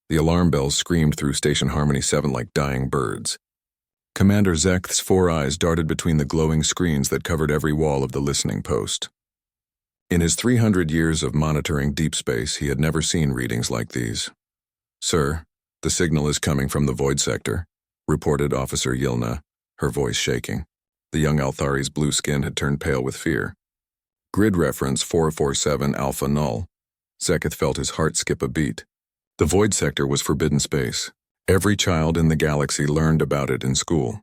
The alarm bells screamed through Station Harmony 7 like dying birds. Commander Zekth's 4 eyes darted between the glowing screens that covered every wall of the listening post. In his 300 years of monitoring deep space, he had never seen readings like these. "Sir, the signal is coming from the void sector," reported Officer Yilna, her voice shaking. The young Althari's blue skin had turned pale with fear. Grid reference 447 Alpha Null. Zeketh felt his heart skip a beat. The void sector was forbidden space. Every child in the galaxy learned about it in school.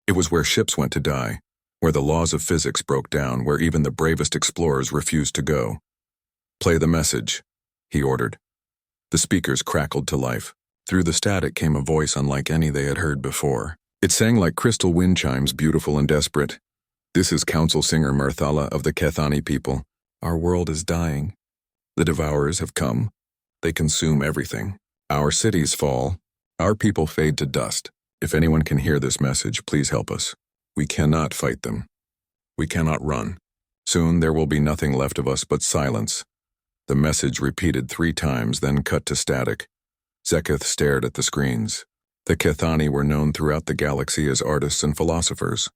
It was where ships went to die, where the laws of physics broke down, where even the bravest explorers refused to go. "Play the message," he ordered. The speakers crackled to life. Through the static came a voice unlike any they had heard before. It sang like crystal wind chimes, beautiful and desperate. "This is Council Singer Mirthala of the Kethani people. Our world is dying. The Devourers have come. They consume everything. Our cities fall. Our people fade to dust. If anyone can hear this message, please help us. We cannot fight them. We cannot run. Soon there will be nothing left of us but silence." The message repeated 3 times, then cut to static. Zeketh stared at the screens. The Kethani were known throughout the galaxy as artists and philosophers.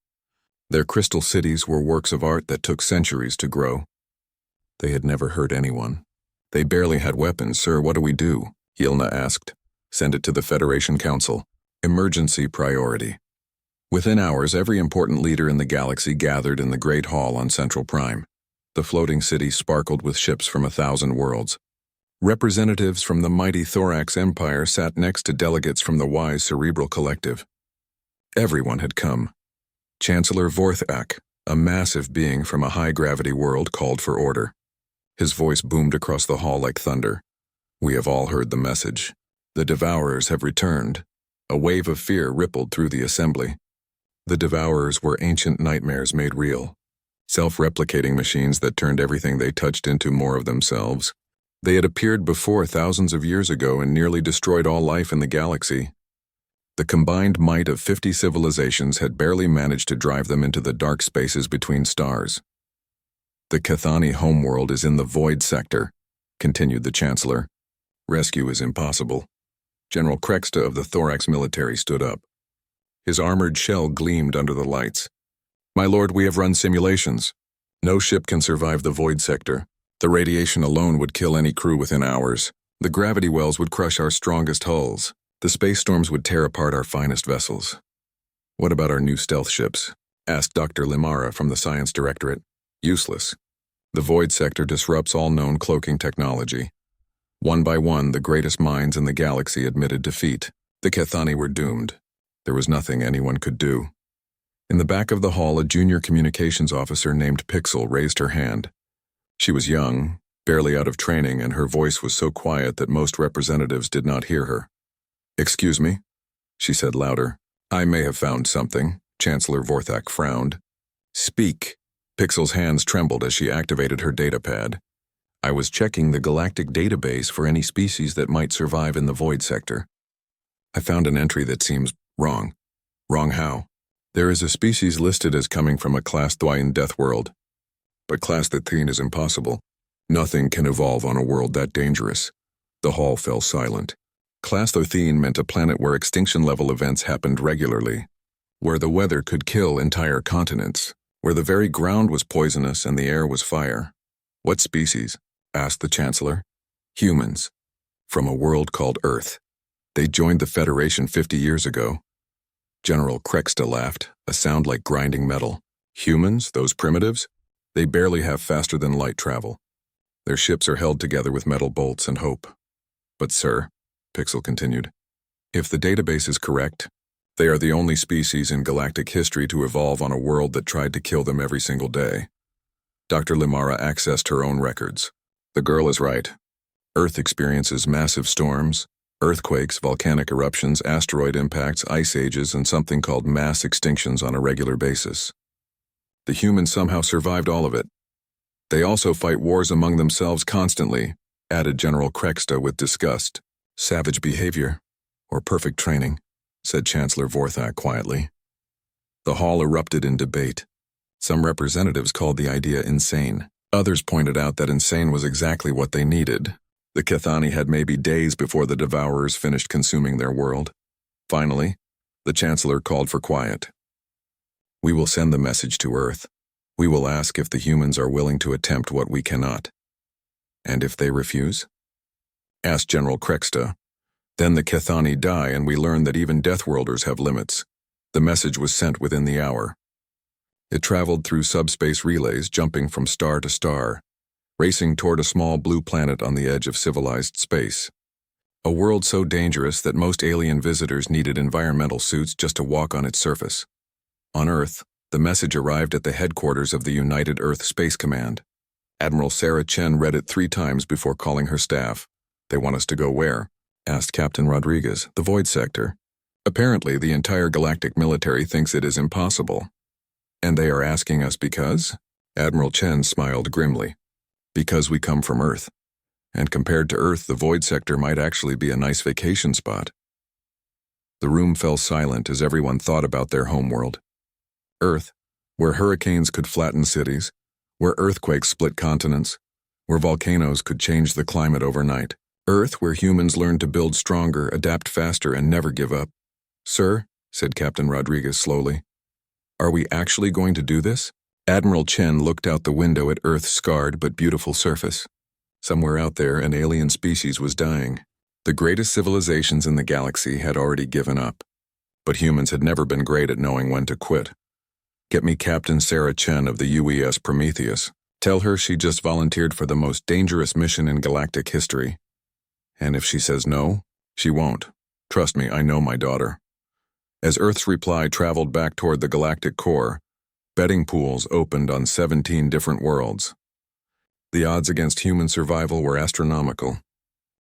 Their crystal cities were works of art that took centuries to grow. They had never hurt anyone. "They barely had weapons, sir. What do we do?" Yilna asked. "Send it to the Federation Council. Emergency priority." Within hours, every important leader in the galaxy gathered in the Great Hall on Central Prime. The floating city sparkled with ships from 1,000 worlds. Representatives from the mighty Thorax Empire sat next to delegates from the wise Cerebral Collective. Everyone had come. Chancellor Vorthak, a massive being from a high-gravity world, called for order. His voice boomed across the hall like thunder. "We have all heard the message. The Devourers have returned." A wave of fear rippled through the assembly. The Devourers were ancient nightmares made real. Self-replicating machines that turned everything they touched into more of themselves. They had appeared before thousands of years ago and nearly destroyed all life in the galaxy. The combined might of 50 civilizations had barely managed to drive them into the dark spaces between stars. "The Kethani homeworld is in the void sector," continued the Chancellor. "Rescue is impossible." General Krexta of the Thorax military stood up. His armored shell gleamed under the lights. "My lord, we have run simulations. No ship can survive the void sector. The radiation alone would kill any crew within hours. The gravity wells would crush our strongest hulls. The space storms would tear apart our finest vessels." "What about our new stealth ships?" asked Dr. Limara from the Science Directorate. "Useless. The void sector disrupts all known cloaking technology." One by one, the greatest minds in the galaxy admitted defeat. The Kethani were doomed. There was nothing anyone could do. In the back of the hall, a junior communications officer named Pixel raised her hand. She was young, barely out of training, and her voice was so quiet that most representatives did not hear her. "Excuse me," she said louder. "I may have found something." Chancellor Vorthak frowned. "Speak." Pixel's hands trembled as she activated her datapad. "I was checking the galactic database for any species that might survive in the void sector. I found an entry that seems wrong." "Wrong how?" "There is a species listed as coming from a Class Thwine death world. But Class Thwine is impossible. Nothing can evolve on a world that dangerous." The hall fell silent. Class Thwine meant a planet where extinction-level events happened regularly, where the weather could kill entire continents, where the very ground was poisonous and the air was fire. "What species?" asked the Chancellor. "Humans. From a world called Earth. They joined the Federation 50 years ago." General Krexta laughed, a sound like grinding metal. "Humans, those primitives? They barely have faster-than-light travel. Their ships are held together with metal bolts and hope. But, sir," Pixel continued, "if the database is correct, they are the only species in galactic history to evolve on a world that tried to kill them every single day." Dr. Limara accessed her own records. "The girl is right. Earth experiences massive storms, earthquakes, volcanic eruptions, asteroid impacts, ice ages, and something called mass extinctions on a regular basis. The humans somehow survived all of it. They also fight wars among themselves constantly," added General Krexta with disgust. "Savage behavior, or perfect training," said Chancellor Vorthak quietly. The hall erupted in debate. Some representatives called the idea insane. Others pointed out that insane was exactly what they needed. The Kithani had maybe days before the Devourers finished consuming their world. Finally, the Chancellor called for quiet. We will send the message to Earth. We will ask if the humans are willing to attempt what we cannot. And if they refuse? Asked General Krexta. Then the Kithani die and we learn that even Deathworlders have limits. The message was sent within the hour. It traveled through subspace relays, jumping from star to star, racing toward a small blue planet on the edge of civilized space. A world so dangerous that most alien visitors needed environmental suits just to walk on its surface. On Earth, the message arrived at the headquarters of the United Earth Space Command. Admiral Sarah Chen read it 3 times before calling her staff. They want us to go where? Asked Captain Rodriguez, the Void Sector. Apparently, the entire galactic military thinks it is impossible. And they are asking us because? Admiral Chen smiled grimly. Because we come from Earth. And compared to Earth, the Void Sector might actually be a nice vacation spot. The room fell silent as everyone thought about their homeworld. Earth, where hurricanes could flatten cities, where earthquakes split continents, where volcanoes could change the climate overnight. Earth, where humans learn to build stronger, adapt faster, and never give up. Sir, said Captain Rodriguez slowly, are we actually going to do this? Admiral Chen looked out the window at Earth's scarred but beautiful surface. Somewhere out there, an alien species was dying. The greatest civilizations in the galaxy had already given up. But humans had never been great at knowing when to quit. Get me Captain Sarah Chen of the UES Prometheus. Tell her she just volunteered for the most dangerous mission in galactic history. And if she says no, she won't. Trust me, I know my daughter. As Earth's reply traveled back toward the galactic core, betting pools opened on 17 different worlds. The odds against human survival were astronomical.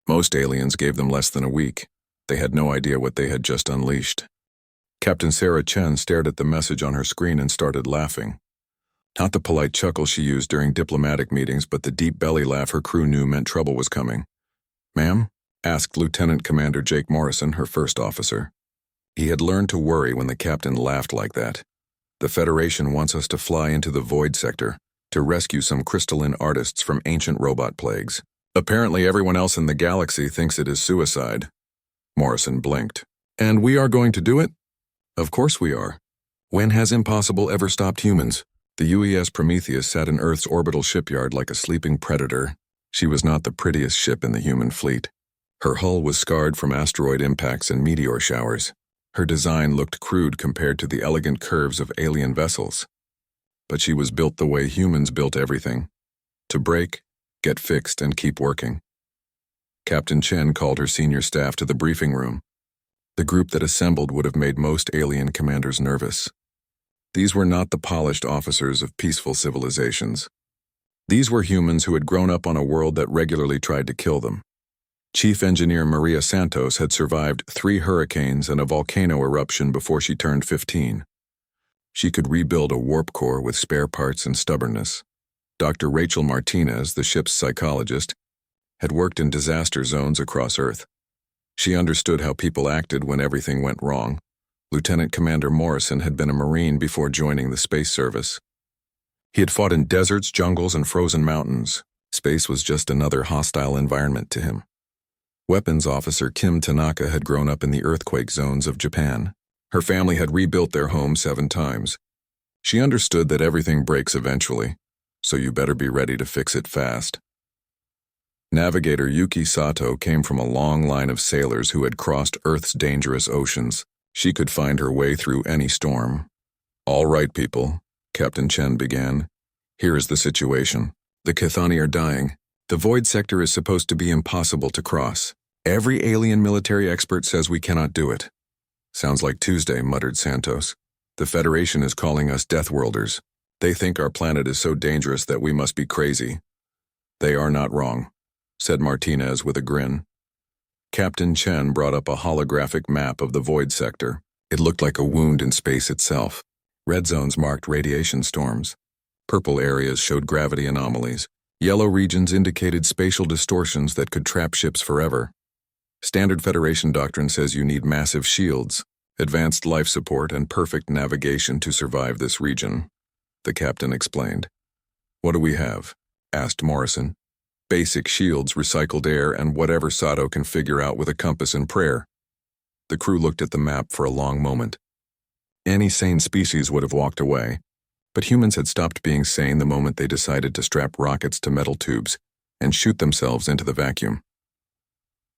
Most aliens gave them less than a week. They had no idea what they had just unleashed. Captain Sarah Chen stared at the message on her screen and started laughing. Not the polite chuckle she used during diplomatic meetings, but the deep belly laugh her crew knew meant trouble was coming. Ma'am? Asked Lieutenant Commander Jake Morrison, her first officer. He had learned to worry when the captain laughed like that. The Federation wants us to fly into the Void Sector to rescue some crystalline artists from ancient robot plagues. Apparently everyone else in the galaxy thinks it is suicide. Morrison blinked. And we are going to do it? Of course we are. When has impossible ever stopped humans? The UES Prometheus sat in Earth's orbital shipyard like a sleeping predator. She was not the prettiest ship in the human fleet. Her hull was scarred from asteroid impacts and meteor showers. Her design looked crude compared to the elegant curves of alien vessels. But she was built the way humans built everything. To break, get fixed, and keep working. Captain Chen called her senior staff to the briefing room. The group that assembled would have made most alien commanders nervous. These were not the polished officers of peaceful civilizations. These were humans who had grown up on a world that regularly tried to kill them. Chief Engineer Maria Santos had survived 3 hurricanes and a volcano eruption before she turned 15. She could rebuild a warp core with spare parts and stubbornness. Dr. Rachel Martinez, the ship's psychologist, had worked in disaster zones across Earth. She understood how people acted when everything went wrong. Lieutenant Commander Morrison had been a Marine before joining the Space Service. He had fought in deserts, jungles, and frozen mountains. Space was just another hostile environment to him. Weapons Officer Kim Tanaka had grown up in the earthquake zones of Japan. Her family had rebuilt their home 7 times. She understood that everything breaks eventually, so you better be ready to fix it fast. Navigator Yuki Sato came from a long line of sailors who had crossed Earth's dangerous oceans. She could find her way through any storm. All right, people, Captain Chen began. Here is the situation. The Kithani are dying. The Void Sector is supposed to be impossible to cross. Every alien military expert says we cannot do it. Sounds like Tuesday, muttered Santos. The Federation is calling us Deathworlders. They think our planet is so dangerous that we must be crazy. They are not wrong, said Martinez with a grin. Captain Chen brought up a holographic map of the Void Sector. It looked like a wound in space itself. Red zones marked radiation storms. Purple areas showed gravity anomalies. Yellow regions indicated spatial distortions that could trap ships forever. Standard Federation doctrine says you need massive shields, advanced life support, and perfect navigation to survive this region, the captain explained. What do we have? Asked Morrison. Basic shields, recycled air, and whatever Sato can figure out with a compass and prayer. The crew looked at the map for a long moment. Any sane species would have walked away, but humans had stopped being sane the moment they decided to strap rockets to metal tubes and shoot themselves into the vacuum.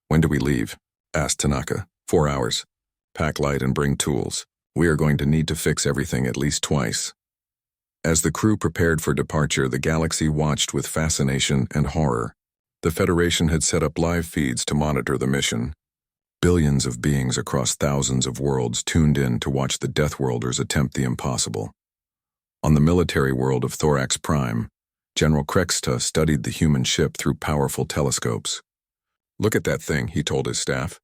"When do we leave?" asked Tanaka. 4 hours. Pack light and bring tools. We are going to need to fix everything at least twice. As the crew prepared for departure, the galaxy watched with fascination and horror. The Federation had set up live feeds to monitor the mission. Billions of beings across thousands of worlds tuned in to watch the Deathworlders attempt the impossible. On the military world of Thorax Prime, General Krexta studied the human ship through powerful telescopes. "Look at that thing," he told his staff.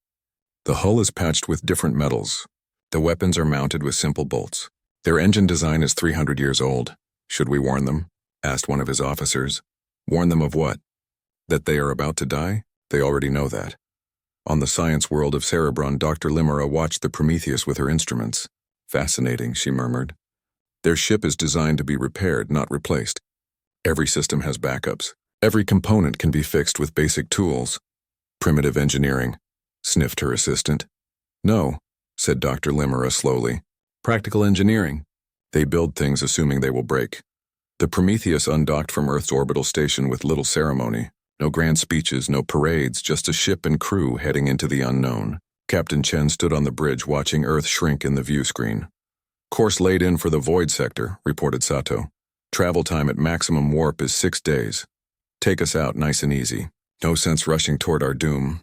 "The hull is patched with different metals. The weapons are mounted with simple bolts. Their engine design is 300 years old. Should we warn them?" asked one of his officers. "Warn them of what? That they are about to die? They already know that." On the science world of Cerebron, Dr. Limera watched the Prometheus with her instruments. "Fascinating," she murmured. "Their ship is designed to be repaired, not replaced. Every system has backups. Every component can be fixed with basic tools." "Primitive engineering," sniffed her assistant. "No," said Dr. Limera slowly. "Practical engineering. They build things assuming they will break." The Prometheus undocked from Earth's orbital station with little ceremony. No grand speeches, no parades, just a ship and crew heading into the unknown. Captain Chen stood on the bridge watching Earth shrink in the view screen. "Course laid in for the Void Sector," reported Sato. "Travel time at maximum warp is 6 days. Take us out nice and easy. No sense rushing toward our doom."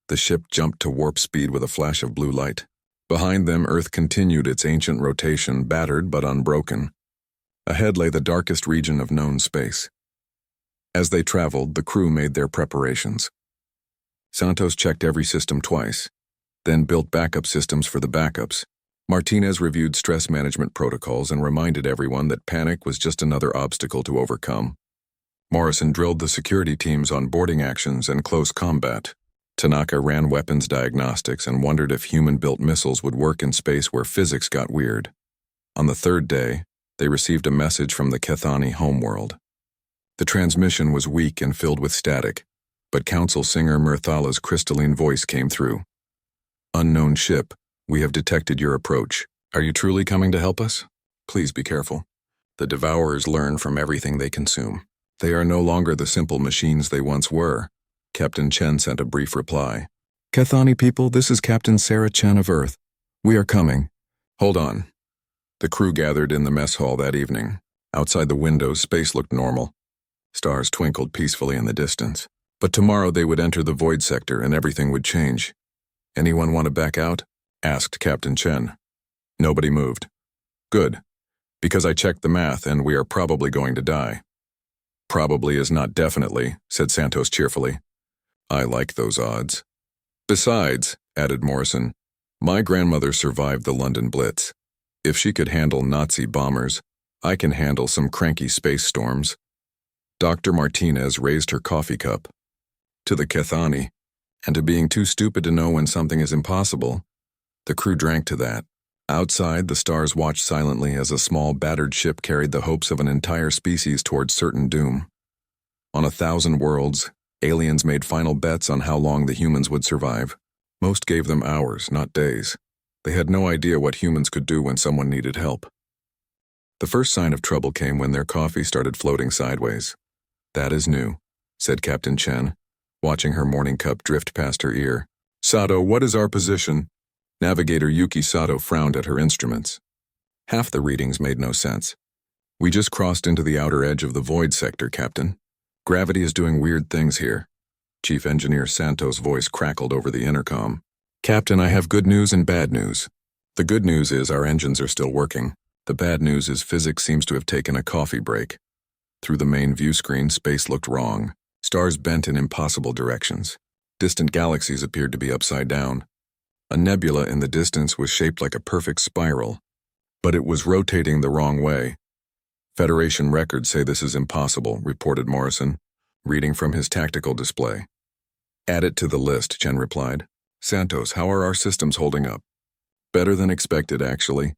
The ship jumped to warp speed with a flash of blue light. Behind them, Earth continued its ancient rotation, battered but unbroken. Ahead lay the darkest region of known space. As they traveled, the crew made their preparations. Santos checked every system twice, then built backup systems for the backups. Martinez reviewed stress management protocols and reminded everyone that panic was just another obstacle to overcome. Morrison drilled the security teams on boarding actions and close combat. Tanaka ran weapons diagnostics and wondered if human-built missiles would work in space where physics got weird. On the 3rd day, they received a message from the Kethani homeworld. The transmission was weak and filled with static, but Council Singer Murthala's crystalline voice came through. "Unknown ship, we have detected your approach. Are you truly coming to help us? Please be careful. The Devourers learn from everything they consume. They are no longer the simple machines they once were." Captain Chen sent a brief reply. "Kethani people, this is Captain Sarah Chen of Earth. We are coming." "Hold on." The crew gathered in the mess hall that evening. Outside the windows, space looked normal. Stars twinkled peacefully in the distance. But tomorrow they would enter the Void Sector and everything would change. "Anyone want to back out?" asked Captain Chen. Nobody moved. "Good. Because I checked the math and we are probably going to die." "Probably is not definitely," said Santos cheerfully. "I like those odds." "Besides," added Morrison, "my grandmother survived the London Blitz. If she could handle Nazi bombers, I can handle some cranky space storms." Dr. Martinez raised her coffee cup. "To the Kethani, and to being too stupid to know when something is impossible." The crew drank to that. Outside, the stars watched silently as a small battered ship carried the hopes of an entire species towards certain doom. On 1,000 worlds, aliens made final bets on how long the humans would survive. Most gave them hours, not days. They had no idea what humans could do when someone needed help. The first sign of trouble came when their coffee started floating sideways. "That is new," said Captain Chen, watching her morning cup drift past her ear. "Sato, what is our position?" Navigator Yuki Sato frowned at her instruments. Half the readings made no sense. "We just crossed into the outer edge of the Void Sector, Captain. Gravity is doing weird things here." Chief Engineer Santos' voice crackled over the intercom. "Captain, I have good news and bad news. The good news is our engines are still working. The bad news is physics seems to have taken a coffee break." Through the main view screen, space looked wrong. Stars bent in impossible directions. Distant galaxies appeared to be upside down. A nebula in the distance was shaped like a perfect spiral, but it was rotating the wrong way. "Federation records say this is impossible," reported Morrison, reading from his tactical display. "Add it to the list," Chen replied. "Santos, how are our systems holding up?" "Better than expected, actually.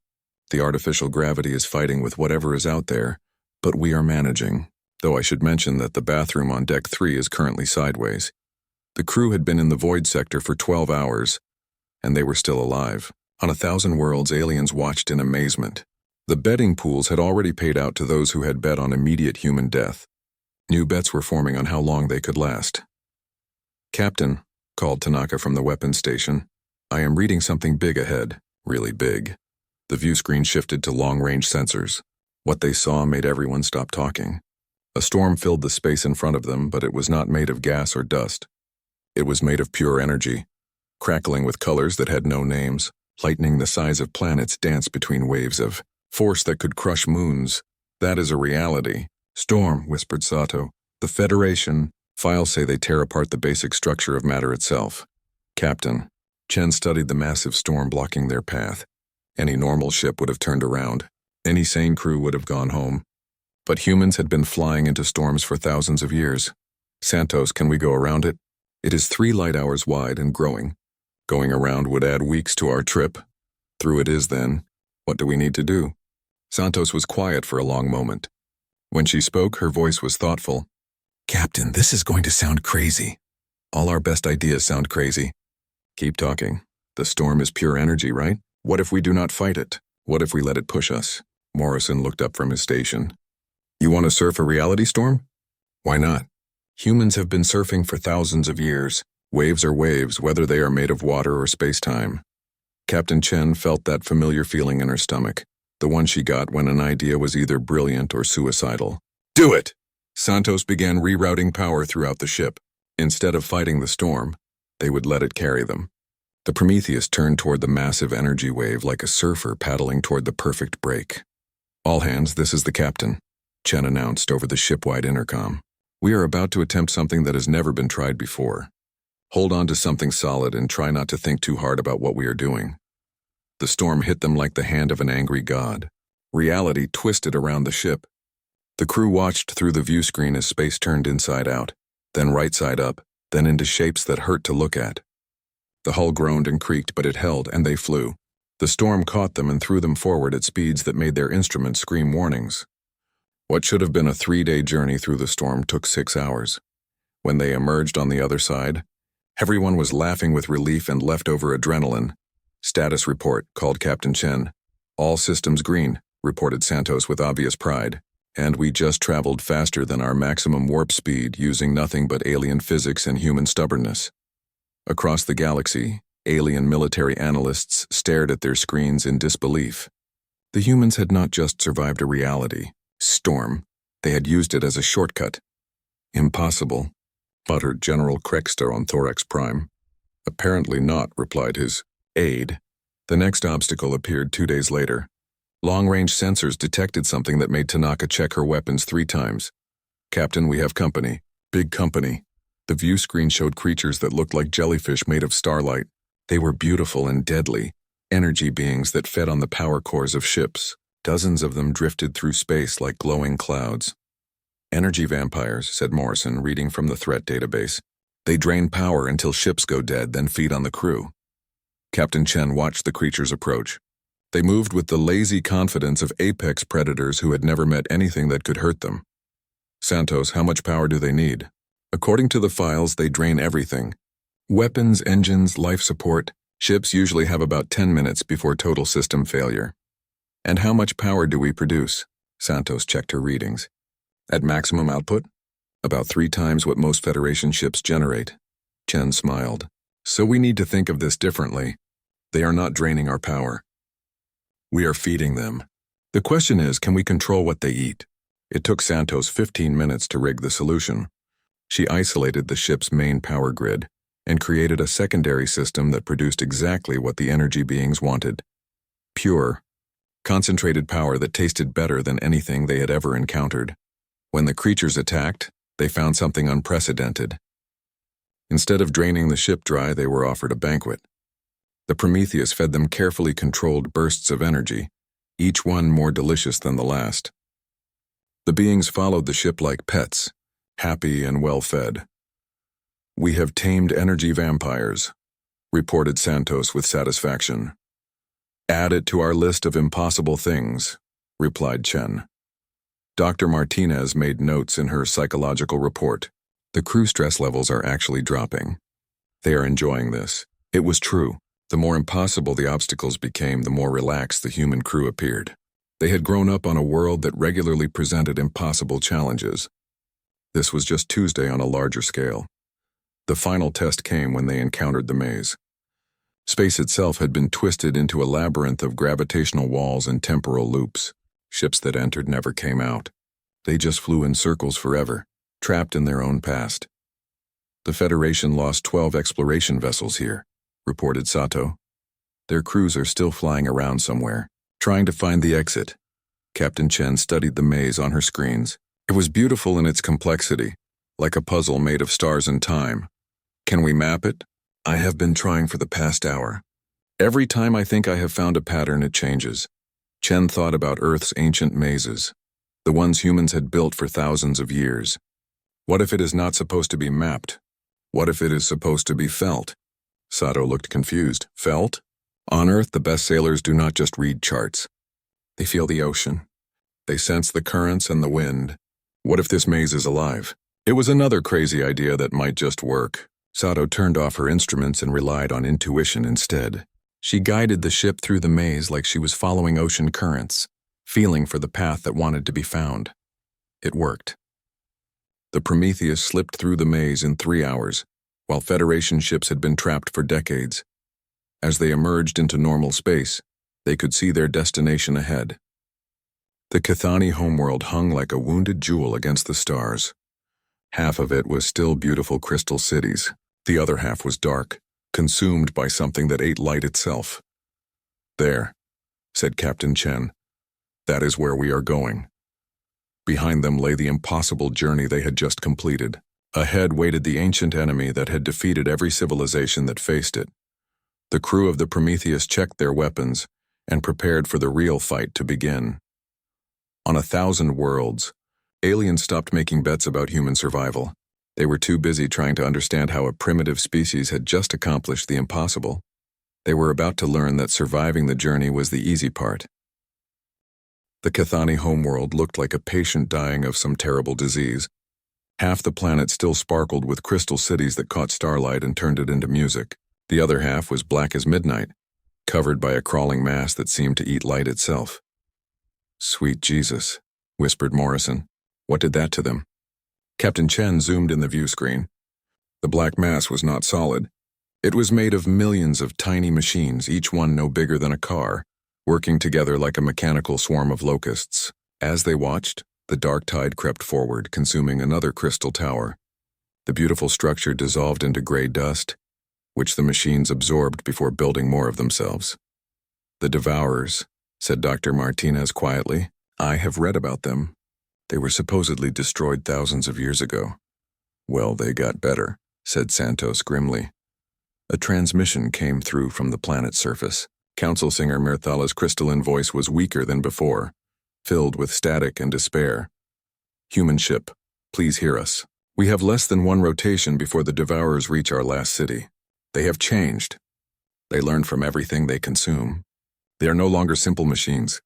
The artificial gravity is fighting with whatever is out there, but we are managing. though I should mention that the bathroom on Deck 3 is currently sideways. The crew had been in the void sector for 12 hours, and they were still alive. On 1,000 worlds, aliens watched in amazement. The betting pools had already paid out to those who had bet on immediate human death. New bets were forming on how long they could last. "Captain," called Tanaka from the weapons station, "I am reading something big ahead, really big." The view screen shifted to long-range sensors. What they saw made everyone stop talking. A storm filled the space in front of them, but it was not made of gas or dust. It was made of pure energy, crackling with colors that had no names. Lightning the size of planets danced between waves of force that could crush moons. "That is a reality." "Storm," whispered Sato. "The Federation files say they tear apart the basic structure of matter itself." "Captain." Chen studied the massive storm blocking their path. Any normal ship would have turned around. Any sane crew would have gone home. But humans had been flying into storms for thousands of years. "Santos, can we go around it? It is 3 light hours wide and growing. Going around would add weeks to our trip. Through it is then. What do we need to do?" Santos was quiet for a long moment. When she spoke, her voice was thoughtful. "Captain, this is going to sound crazy. All our best ideas sound crazy." "Keep talking. The storm is pure energy, right? What if we do not fight it? What if we let it push us?" Morrison looked up from his station. "You want to surf a reality storm? Why not? Humans have been surfing for thousands of years. Waves are waves, whether they are made of water or space-time." Captain Chen felt that familiar feeling in her stomach, the one she got when an idea was either brilliant or suicidal. "Do it!" Santos began rerouting power throughout the ship. Instead of fighting the storm, they would let it carry them. The Prometheus turned toward the massive energy wave like a surfer paddling toward the perfect break. "All hands, this is the captain," Chen announced over the ship-wide intercom. "We are about to attempt something that has never been tried before. Hold on to something solid and try not to think too hard about what we are doing." The storm hit them like the hand of an angry god. Reality twisted around the ship. The crew watched through the view screen as space turned inside out, then right side up, then into shapes that hurt to look at. The hull groaned and creaked, but it held, and they flew. The storm caught them and threw them forward at speeds that made their instruments scream warnings. What should have been a 3-day journey through the storm took 6 hours. When they emerged on the other side, everyone was laughing with relief and leftover adrenaline. "Status report," called Captain Chen. "All systems green," reported Santos with obvious pride. "And we just traveled faster than our maximum warp speed using nothing but alien physics and human stubbornness." Across the galaxy, alien military analysts stared at their screens in disbelief. The humans had not just survived a reality storm, they had used it as a shortcut. "Impossible," muttered General Krexter on Thorax Prime. "Apparently not," replied his aide. The next obstacle appeared 2 days later. Long-range sensors detected something that made Tanaka check her weapons 3 times. "Captain, we have company. Big company." The view screen showed creatures that looked like jellyfish made of starlight. They were beautiful and deadly, energy beings that fed on the power cores of ships. Dozens of them drifted through space like glowing clouds. "Energy vampires," said Morrison, reading from the threat database. "They drain power until ships go dead, then feed on the crew." Captain Chen watched the creatures approach. They moved with the lazy confidence of apex predators who had never met anything that could hurt them. "Santos, how much power do they need?" "According to the files, they drain everything. Weapons, engines, life support. Ships usually have about 10 minutes before total system failure." "And how much power do we produce?" Santos checked her readings. "At maximum output? About 3 times what most Federation ships generate." Chen smiled. "So we need to think of this differently. They are not draining our power. We are feeding them. The question is, can we control what they eat?" It took Santos 15 minutes to rig the solution. She isolated the ship's main power grid and created a secondary system that produced exactly what the energy beings wanted. Pure, concentrated power that tasted better than anything they had ever encountered. When the creatures attacked, they found something unprecedented. Instead of draining the ship dry, they were offered a banquet. The Prometheus fed them carefully controlled bursts of energy, each one more delicious than the last. The beings followed the ship like pets, happy and well-fed. "We have tamed energy vampires," reported Santos with satisfaction. "Add it to our list of impossible things," replied Chen. Dr. Martinez made notes in her psychological report. The crew stress levels are actually dropping. They are enjoying this. It was true. The more impossible the obstacles became, the more relaxed the human crew appeared. They had grown up on a world that regularly presented impossible challenges. This was just Tuesday on a larger scale. The final test came when they encountered the maze. Space itself had been twisted into a labyrinth of gravitational walls and temporal loops. Ships that entered never came out. They just flew in circles forever, trapped in their own past. The Federation lost 12 exploration vessels here, reported Sato. Their crews are still flying around somewhere, trying to find the exit. Captain Chen studied the maze on her screens. It was beautiful in its complexity, like a puzzle made of stars and time. Can we map it? I have been trying for the past hour. Every time I think I have found a pattern, it changes. Chen thought about Earth's ancient mazes, the ones humans had built for thousands of years. What if it is not supposed to be mapped? What if it is supposed to be felt? Sato looked confused. Felt? On Earth, the best sailors do not just read charts. They feel the ocean. They sense the currents and the wind. What if this maze is alive? It was another crazy idea that might just work. Sato turned off her instruments and relied on intuition instead. She guided the ship through the maze like she was following ocean currents, feeling for the path that wanted to be found. It worked. The Prometheus slipped through the maze in 3 hours, while Federation ships had been trapped for decades. As they emerged into normal space, they could see their destination ahead. The Cathani homeworld hung like a wounded jewel against the stars. Half of it was still beautiful crystal cities. The other half was dark, consumed by something that ate light itself. There, said Captain Chen. That is where we are going. Behind them lay the impossible journey they had just completed. Ahead waited the ancient enemy that had defeated every civilization that faced it. The crew of the Prometheus checked their weapons and prepared for the real fight to begin. On 1,000 worlds, aliens stopped making bets about human survival. They were too busy trying to understand how a primitive species had just accomplished the impossible. They were about to learn that surviving the journey was the easy part. The Cathani homeworld looked like a patient dying of some terrible disease. Half the planet still sparkled with crystal cities that caught starlight and turned it into music. The other half was black as midnight, covered by a crawling mass that seemed to eat light itself. Sweet Jesus, whispered Morrison. What did that to them? Captain Chen zoomed in the view screen. The black mass was not solid. It was made of millions of tiny machines, each one no bigger than a car, working together like a mechanical swarm of locusts. As they watched, the dark tide crept forward, consuming another crystal tower. The beautiful structure dissolved into gray dust, which the machines absorbed before building more of themselves. The Devourers, said Dr. Martinez quietly. I have read about them. They were supposedly destroyed thousands of years ago. Well, they got better, said Santos grimly. A transmission came through from the planet's surface. Council Singer Mirthala's crystalline voice was weaker than before, filled with static and despair. Human ship, please hear us. We have less than 1 rotation before the Devourers reach our last city. They have changed. They learn from everything they consume. They are no longer simple machines.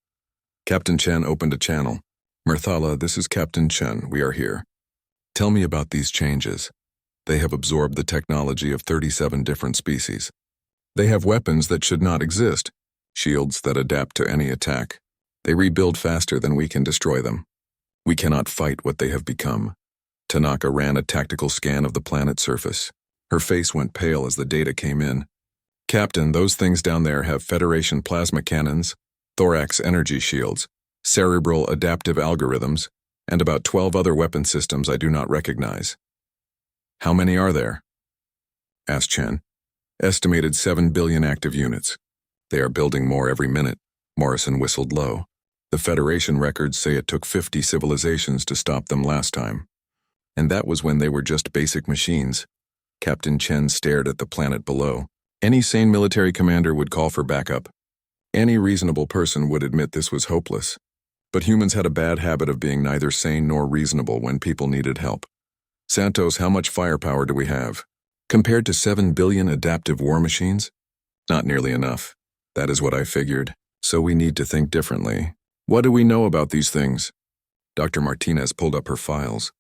Captain Chen opened a channel. Mirthala, this is Captain Chen. We are here. Tell me about these changes. They have absorbed the technology of 37 different species. They have weapons that should not exist, shields that adapt to any attack. They rebuild faster than we can destroy them. We cannot fight what they have become. Tanaka ran a tactical scan of the planet's surface. Her face went pale as the data came in. Captain, those things down there have Federation plasma cannons, thorax energy shields, cerebral adaptive algorithms, and about 12 other weapon systems I do not recognize. How many are there? Asked Chen. Estimated 7 billion active units. They are building more every minute. Morrison whistled low. The Federation records say it took 50 civilizations to stop them last time. And that was when they were just basic machines. Captain Chen stared at the planet below. Any sane military commander would call for backup. Any reasonable person would admit this was hopeless. But humans had a bad habit of being neither sane nor reasonable when people needed help. Santos, how much firepower do we have? Compared to 7 billion adaptive war machines? Not nearly enough. That is what I figured. So we need to think differently. What do we know about these things? Dr. Martinez pulled up her files.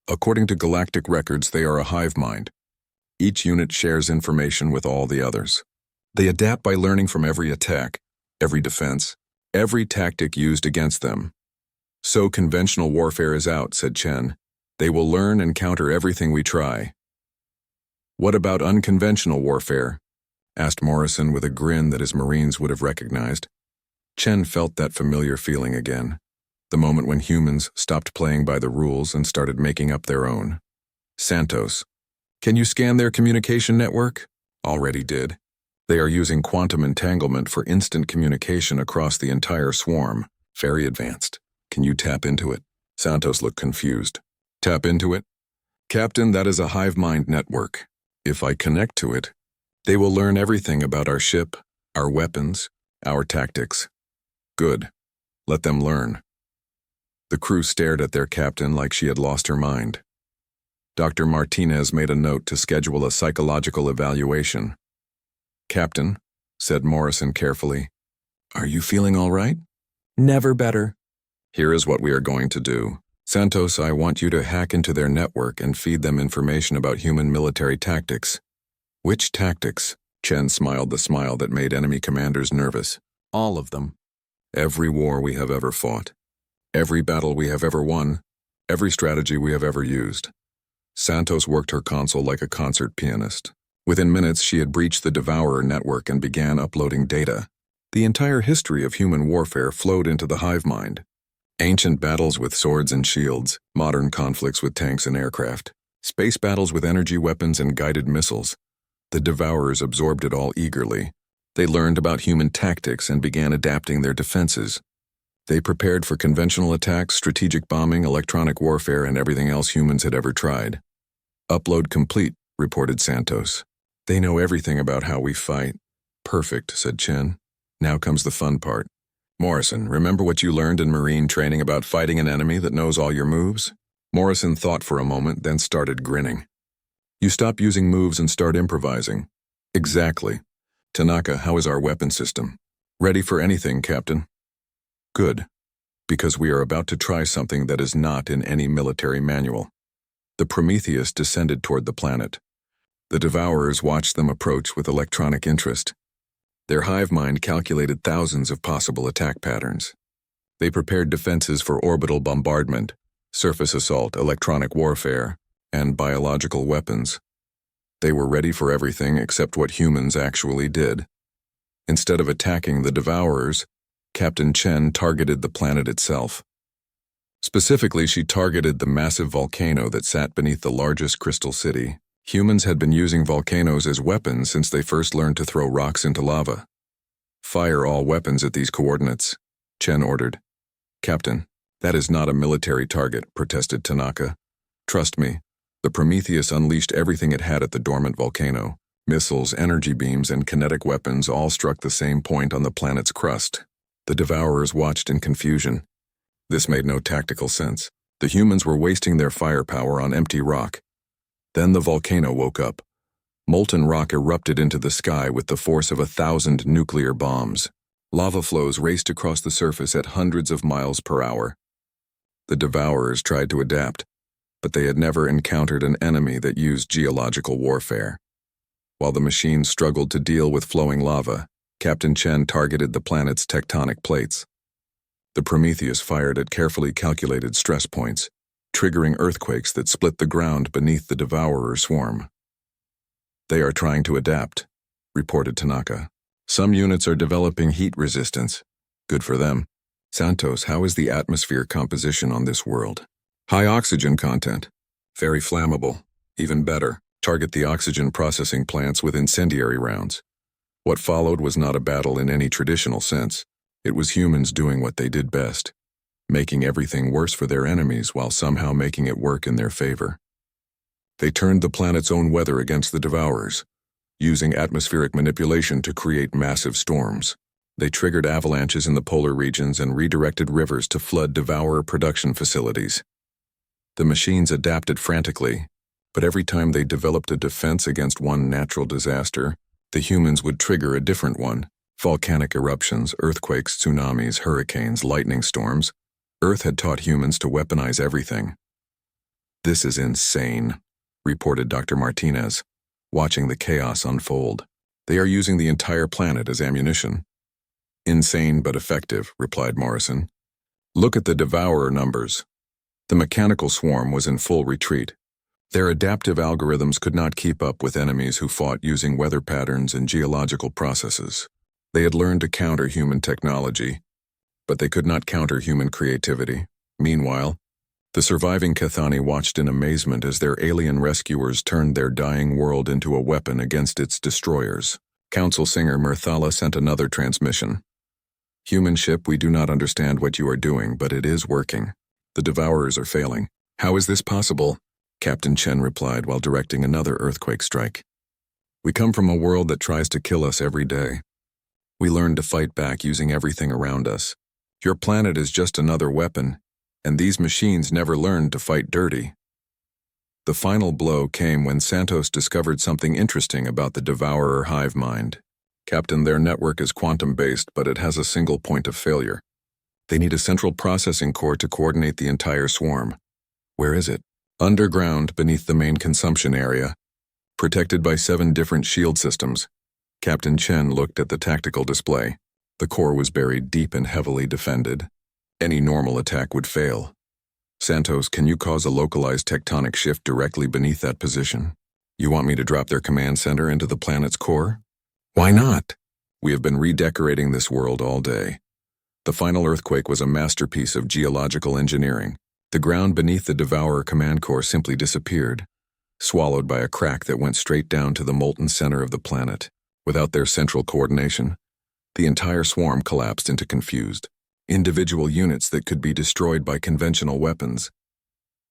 According to galactic records, they are a hive mind. Each unit shares information with all the others. They adapt by learning from every attack, every defense, every tactic used against them. So conventional warfare is out, said Chen. They will learn and counter everything we try. What about unconventional warfare? Asked Morrison with a grin that his Marines would have recognized. Chen felt that familiar feeling again, the moment when humans stopped playing by the rules and started making up their own. Santos, can you scan their communication network? Already did. They are using quantum entanglement for instant communication across the entire swarm. Very advanced. Can you tap into it? Santos looked confused. Tap into it? Captain, that is a hive mind network. If I connect to it, they will learn everything about our ship, our weapons, our tactics. Good. Let them learn. The crew stared at their captain like she had lost her mind. Dr. Martinez made a note to schedule a psychological evaluation. Captain, said Morrison carefully, are you feeling all right? Never better. Here is what we are going to do. Santos, I want you to hack into their network and feed them information about human military tactics. Which tactics? Chen smiled the smile that made enemy commanders nervous. All of them. Every war we have ever fought. Every battle we have ever won. Every strategy we have ever used. Santos worked her console like a concert pianist. Within minutes, she had breached the Devourer network and began uploading data. The entire history of human warfare flowed into the hive mind. Ancient battles with swords and shields, modern conflicts with tanks and aircraft, space battles with energy weapons and guided missiles. The Devourers absorbed it all eagerly. They learned about human tactics and began adapting their defenses. They prepared for conventional attacks, strategic bombing, electronic warfare, and everything else humans had ever tried. Upload complete, reported Santos. They know everything about how we fight. Perfect, said Chen. Now comes the fun part. Morrison, remember what you learned in Marine training about fighting an enemy that knows all your moves? Morrison thought for a moment, then started grinning. You stop using moves and start improvising. Exactly. Tanaka, how is our weapon system? Ready for anything, Captain. Good. Because we are about to try something that is not in any military manual. The Prometheus descended toward the planet. The Devourers watched them approach with electronic interest. Their hive mind calculated thousands of possible attack patterns. They prepared defenses for orbital bombardment, surface assault, electronic warfare, and biological weapons. They were ready for everything except what humans actually did. Instead of attacking the Devourers, Captain Chen targeted the planet itself. Specifically, she targeted the massive volcano that sat beneath the largest crystal city. Humans had been using volcanoes as weapons since they first learned to throw rocks into lava. Fire all weapons at these coordinates, Chen ordered. Captain, that is not a military target, protested Tanaka. Trust me, the Prometheus unleashed everything it had at the dormant volcano. Missiles, energy beams, and kinetic weapons all struck the same point on the planet's crust. The Devourers watched in confusion. This made no tactical sense. The humans were wasting their firepower on empty rock. Then the volcano woke up. Molten rock erupted into the sky with the force of 1,000 nuclear bombs. Lava flows raced across the surface at hundreds of miles per hour. The Devourers tried to adapt, but they had never encountered an enemy that used geological warfare. While the machines struggled to deal with flowing lava, Captain Chen targeted the planet's tectonic plates. The Prometheus fired at carefully calculated stress points, triggering earthquakes that split the ground beneath the Devourer swarm. They are trying to adapt, reported Tanaka. Some units are developing heat resistance. Good for them. Santos, how is the atmosphere composition on this world? High oxygen content. Very flammable. Even better, target the oxygen processing plants with incendiary rounds. What followed was not a battle in any traditional sense. It was humans doing what they did best, making everything worse for their enemies while somehow making it work in their favor. They turned the planet's own weather against the Devourers, using atmospheric manipulation to create massive storms. They triggered avalanches in the polar regions and redirected rivers to flood Devourer production facilities. The machines adapted frantically, but every time they developed a defense against one natural disaster, the humans would trigger a different one. Volcanic eruptions, earthquakes, tsunamis, hurricanes, lightning storms. Earth had taught humans to weaponize everything. "This is insane," reported Dr. Martinez, watching the chaos unfold. "They are using the entire planet as ammunition." "Insane but effective," replied Morrison. "Look at the Devourer numbers." The mechanical swarm was in full retreat. Their adaptive algorithms could not keep up with enemies who fought using weather patterns and geological processes. They had learned to counter human technology, but they could not counter human creativity. Meanwhile, the surviving Cathani watched in amazement as their alien rescuers turned their dying world into a weapon against its destroyers. Council Singer Murthala sent another transmission. "Human ship, we do not understand what you are doing, but it is working. The Devourers are failing." "How is this possible?" Captain Chen replied while directing another earthquake strike. "We come from a world that tries to kill us every day. We learned to fight back using everything around us. Your planet is just another weapon, and these machines never learned to fight dirty." The final blow came when Santos discovered something interesting about the Devourer hive mind. "Captain, their network is quantum-based, but it has a single point of failure. They need a central processing core to coordinate the entire swarm." "Where is it?" "Underground, beneath the main consumption area, protected by 7 different shield systems." Captain Chen looked at the tactical display. The core was buried deep and heavily defended. Any normal attack would fail. "Santos, can you cause a localized tectonic shift directly beneath that position? You want me to drop their command center into the planet's core?" "Why not?" "We have been redecorating this world all day. The final earthquake was a masterpiece of geological engineering. The ground beneath the Devourer command core simply disappeared, swallowed by a crack that went straight down to the molten center of the planet. Without their central coordination, the entire swarm collapsed into confused, individual units that could be destroyed by conventional weapons."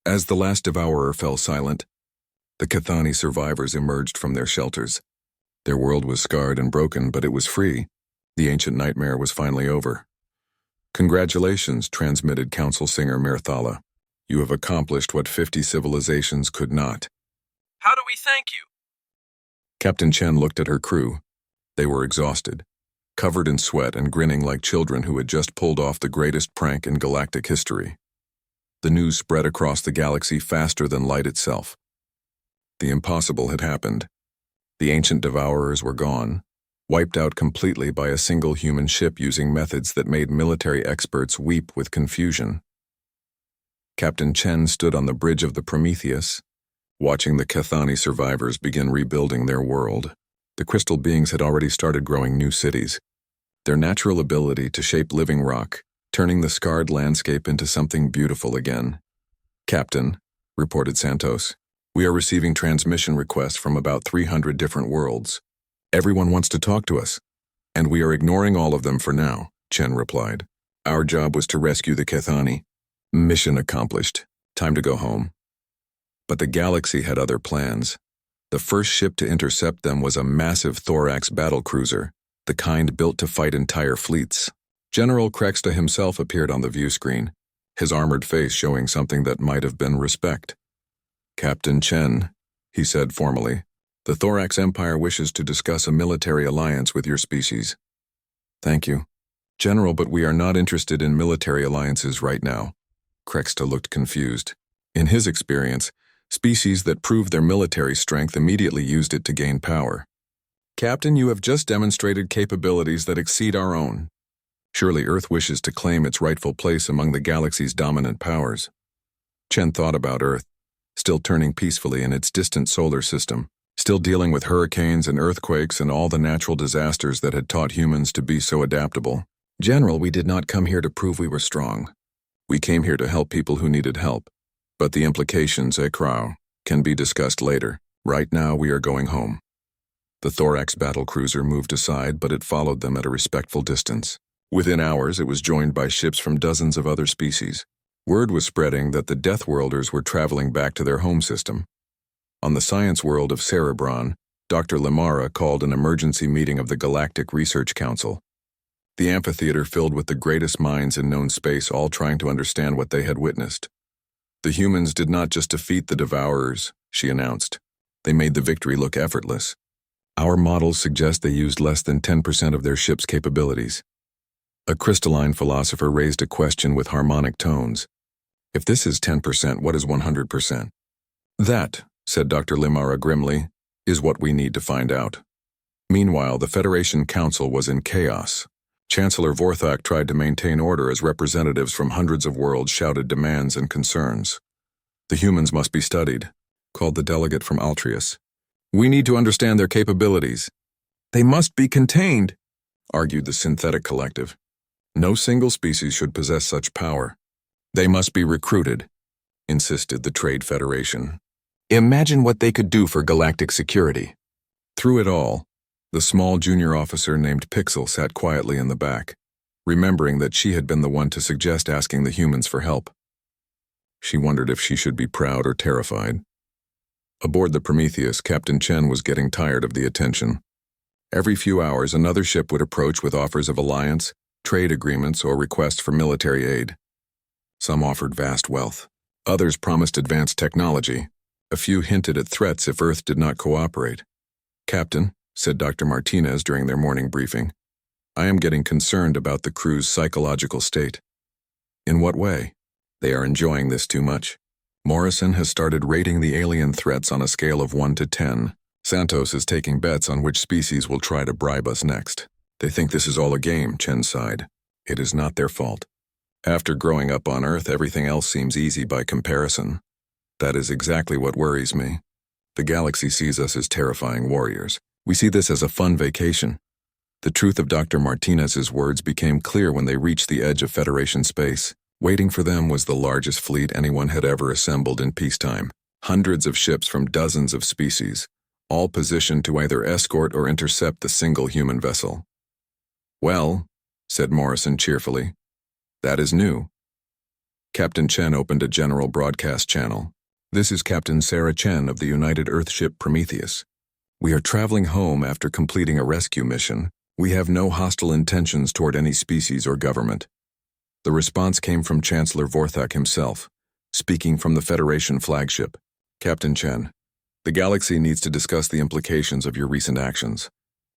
As the last Devourer fell silent, the Cathani survivors emerged from their shelters. Their world was scarred and broken, but it was free. The ancient nightmare was finally over. "Congratulations," transmitted Council Singer Murthala. "You have accomplished what 50 civilizations could not." "How do we thank you?" Captain Chen looked at her crew. They were exhausted, covered in sweat and grinning like children who had just pulled off the greatest prank in galactic history. The news spread across the galaxy faster than light itself. The impossible had happened. The ancient Devourers were gone, wiped out completely by a single human ship using methods that made military experts weep with confusion. Captain Chen stood on the bridge of the Prometheus, watching the Cathani survivors begin rebuilding their world. The crystal beings had already started growing new cities. Their natural ability to shape living rock, turning the scarred landscape into something beautiful again. "Captain," reported Santos, "we are receiving transmission requests from about 300 different worlds. Everyone wants to talk to us, and we are ignoring all of them for now," Chen replied. "Our job was to rescue the Cathani. Mission accomplished. Time to go home." But the galaxy had other plans. The first ship to intercept them was a massive thorax battlecruiser, the kind built to fight entire fleets. General Krexta himself appeared on the view screen, his armored face showing something that might have been respect. "Captain Chen," he said formally, "the Thorax Empire wishes to discuss a military alliance with your species." "Thank you, General, but we are not interested in military alliances right now." Krexta looked confused. In his experience, species that proved their military strength immediately used it to gain power. "Captain, you have just demonstrated capabilities that exceed our own. Surely Earth wishes to claim its rightful place among the galaxy's dominant powers." Chen thought about Earth, still turning peacefully in its distant solar system, still dealing with hurricanes and earthquakes and all the natural disasters that had taught humans to be so adaptable. "General, we did not come here to prove we were strong. We came here to help people who needed help. But the implications, Crow, can be discussed later. Right now we are going home." The Thorax battlecruiser moved aside, but it followed them at a respectful distance. Within hours, it was joined by ships from dozens of other species. Word was spreading that the Deathworlders were traveling back to their home system. On the science world of Cerebron, Dr. Limara called an emergency meeting of the Galactic Research Council. The amphitheater filled with the greatest minds in known space, all trying to understand what they had witnessed. "The humans did not just defeat the Devourers," she announced. "They made the victory look effortless. Our models suggest they used less than 10% of their ship's capabilities. A crystalline philosopher raised a question with harmonic tones. If this is 10%, what is 100%? That, said Dr. Limara grimly, is what we need to find out. Meanwhile, the Federation Council was in chaos. Chancellor Vorthak tried to maintain order as representatives from hundreds of worlds shouted demands and concerns. The humans must be studied, called the delegate from Altrius. We need to understand their capabilities. They must be contained, argued the synthetic collective. No single species should possess such power. They must be recruited, insisted the Trade Federation. Imagine what they could do for galactic security. Through it all, the small junior officer named Pixel sat quietly in the back, remembering that she had been the one to suggest asking the humans for help. She wondered if she should be proud or terrified. Aboard the Prometheus, Captain Chen was getting tired of the attention. Every few hours, another ship would approach with offers of alliance, trade agreements, or requests for military aid. Some offered vast wealth. Others promised advanced technology. A few hinted at threats if Earth did not cooperate. Captain, said Dr. Martinez during their morning briefing, I am getting concerned about the crew's psychological state. In what way? They are enjoying this too much. Morrison has started rating the alien threats on a scale of 1 to 10. Santos is taking bets on which species will try to bribe us next. They think this is all a game, Chen sighed. It is not their fault. After growing up on Earth, everything else seems easy by comparison. That is exactly what worries me. The galaxy sees us as terrifying warriors. We see this as a fun vacation. The truth of Dr. Martinez's words became clear when they reached the edge of Federation space. Waiting for them was the largest fleet anyone had ever assembled in peacetime. Hundreds of ships from dozens of species, all positioned to either escort or intercept the single human vessel. Well, said Morrison cheerfully, that is new. Captain Chen opened a general broadcast channel. This is Captain Sarah Chen of the United Earthship Prometheus. We are traveling home after completing a rescue mission. We have no hostile intentions toward any species or government. The response came from Chancellor Vorthak himself, speaking from the Federation flagship. Captain Chen, the galaxy needs to discuss the implications of your recent actions.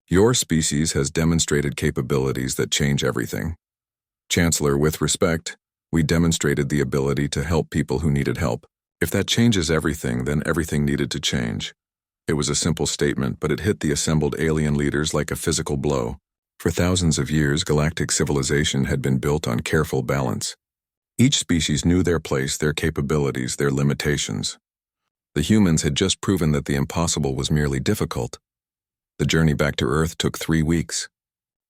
Your species has demonstrated capabilities that change everything. Chancellor, with respect, we demonstrated the ability to help people who needed help. If that changes everything, then everything needed to change. It was a simple statement, but it hit the assembled alien leaders like a physical blow. For thousands of years, galactic civilization had been built on careful balance. Each species knew their place, their capabilities, their limitations. The humans had just proven that the impossible was merely difficult. The journey back to Earth took 3 weeks.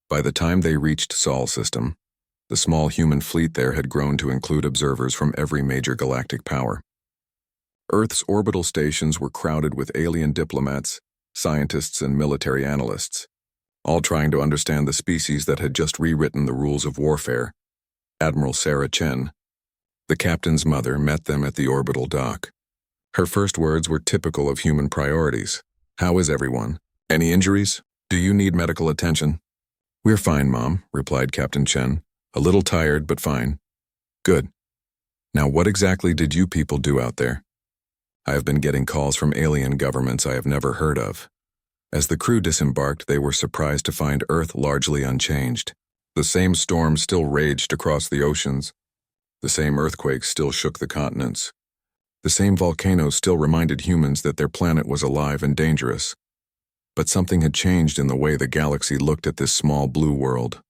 By the time they reached Sol system, the small human fleet there had grown to include observers from every major galactic power. Earth's orbital stations were crowded with alien diplomats, scientists, and military analysts, all trying to understand the species that had just rewritten the rules of warfare. Admiral Sarah Chen, the captain's mother, met them at the orbital dock. Her first words were typical of human priorities. How is everyone? Any injuries? Do you need medical attention? We're fine, Mom, replied Captain Chen. A little tired, but fine. Good. Now what exactly did you people do out there? I have been getting calls from alien governments I have never heard of. As the crew disembarked, they were surprised to find Earth largely unchanged. The same storms still raged across the oceans. The same earthquakes still shook the continents. The same volcanoes still reminded humans that their planet was alive and dangerous. But something had changed in the way the galaxy looked at this small blue world.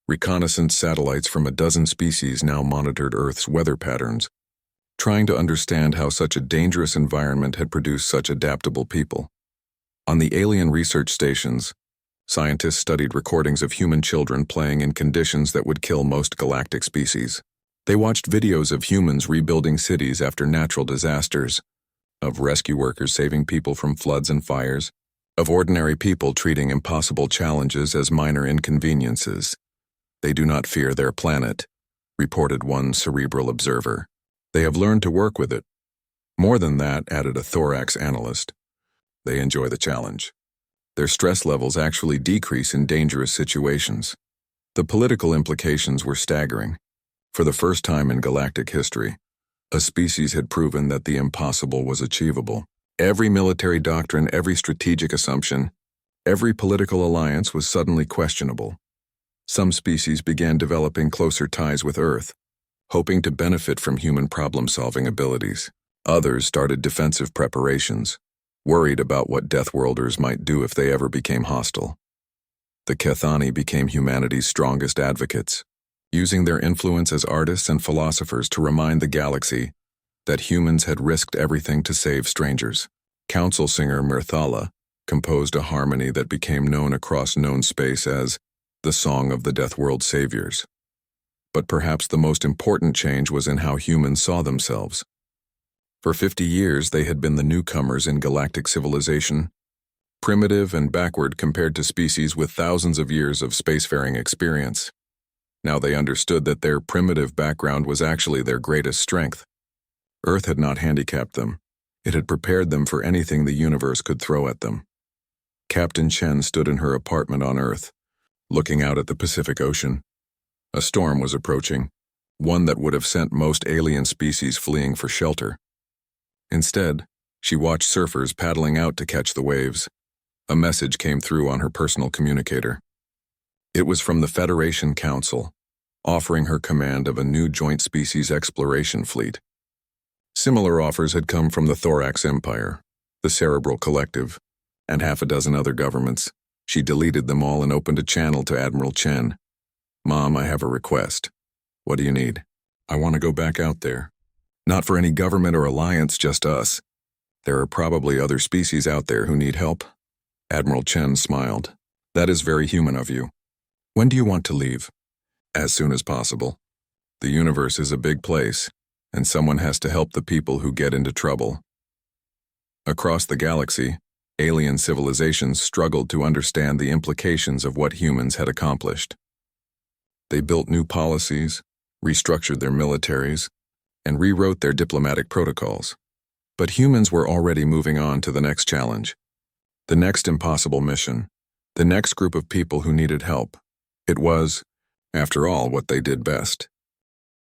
Reconnaissance satellites from a dozen species now monitored Earth's weather patterns, trying to understand how such a dangerous environment had produced such adaptable people. On the alien research stations, scientists studied recordings of human children playing in conditions that would kill most galactic species. They watched videos of humans rebuilding cities after natural disasters, of rescue workers saving people from floods and fires, of ordinary people treating impossible challenges as minor inconveniences. They do not fear their planet, reported one cerebral observer. They have learned to work with it. More than that, added a thorax analyst. They enjoy the challenge. Their stress levels actually decrease in dangerous situations. The political implications were staggering. For the first time in galactic history, a species had proven that the impossible was achievable. Every military doctrine, every strategic assumption, every political alliance was suddenly questionable. Some species began developing closer ties with Earth, hoping to benefit from human problem-solving abilities. Others started defensive preparations, worried about what Deathworlders might do if they ever became hostile. The Kethani became humanity's strongest advocates, using their influence as artists and philosophers to remind the galaxy that humans had risked everything to save strangers. Council singer Mirthala composed a harmony that became known across known space as the Song of the Deathworld Saviors. But perhaps the most important change was in how humans saw themselves. For 50 years, they had been the newcomers in galactic civilization, primitive and backward compared to species with thousands of years of spacefaring experience. Now they understood that their primitive background was actually their greatest strength. Earth had not handicapped them. It had prepared them for anything the universe could throw at them. Captain Chen stood in her apartment on Earth, looking out at the Pacific Ocean. A storm was approaching, one that would have sent most alien species fleeing for shelter. Instead, she watched surfers paddling out to catch the waves. A message came through on her personal communicator. It was from the Federation Council, offering her command of a new joint species exploration fleet. Similar offers had come from the Thorax Empire, the Cerebral Collective, and half a dozen other governments. She deleted them all and opened a channel to Admiral Chen. "Mom, I have a request." "What do you need?" "I want to go back out there. Not for any government or alliance, just us. There are probably other species out there who need help." Admiral Chen smiled. "That is very human of you. When do you want to leave?" "As soon as possible. The universe is a big place, and someone has to help the people who get into trouble." Across the galaxy, alien civilizations struggled to understand the implications of what humans had accomplished. They built new policies, restructured their militaries, and rewrote their diplomatic protocols. But humans were already moving on to the next challenge, the next impossible mission, the next group of people who needed help. It was, after all, what they did best: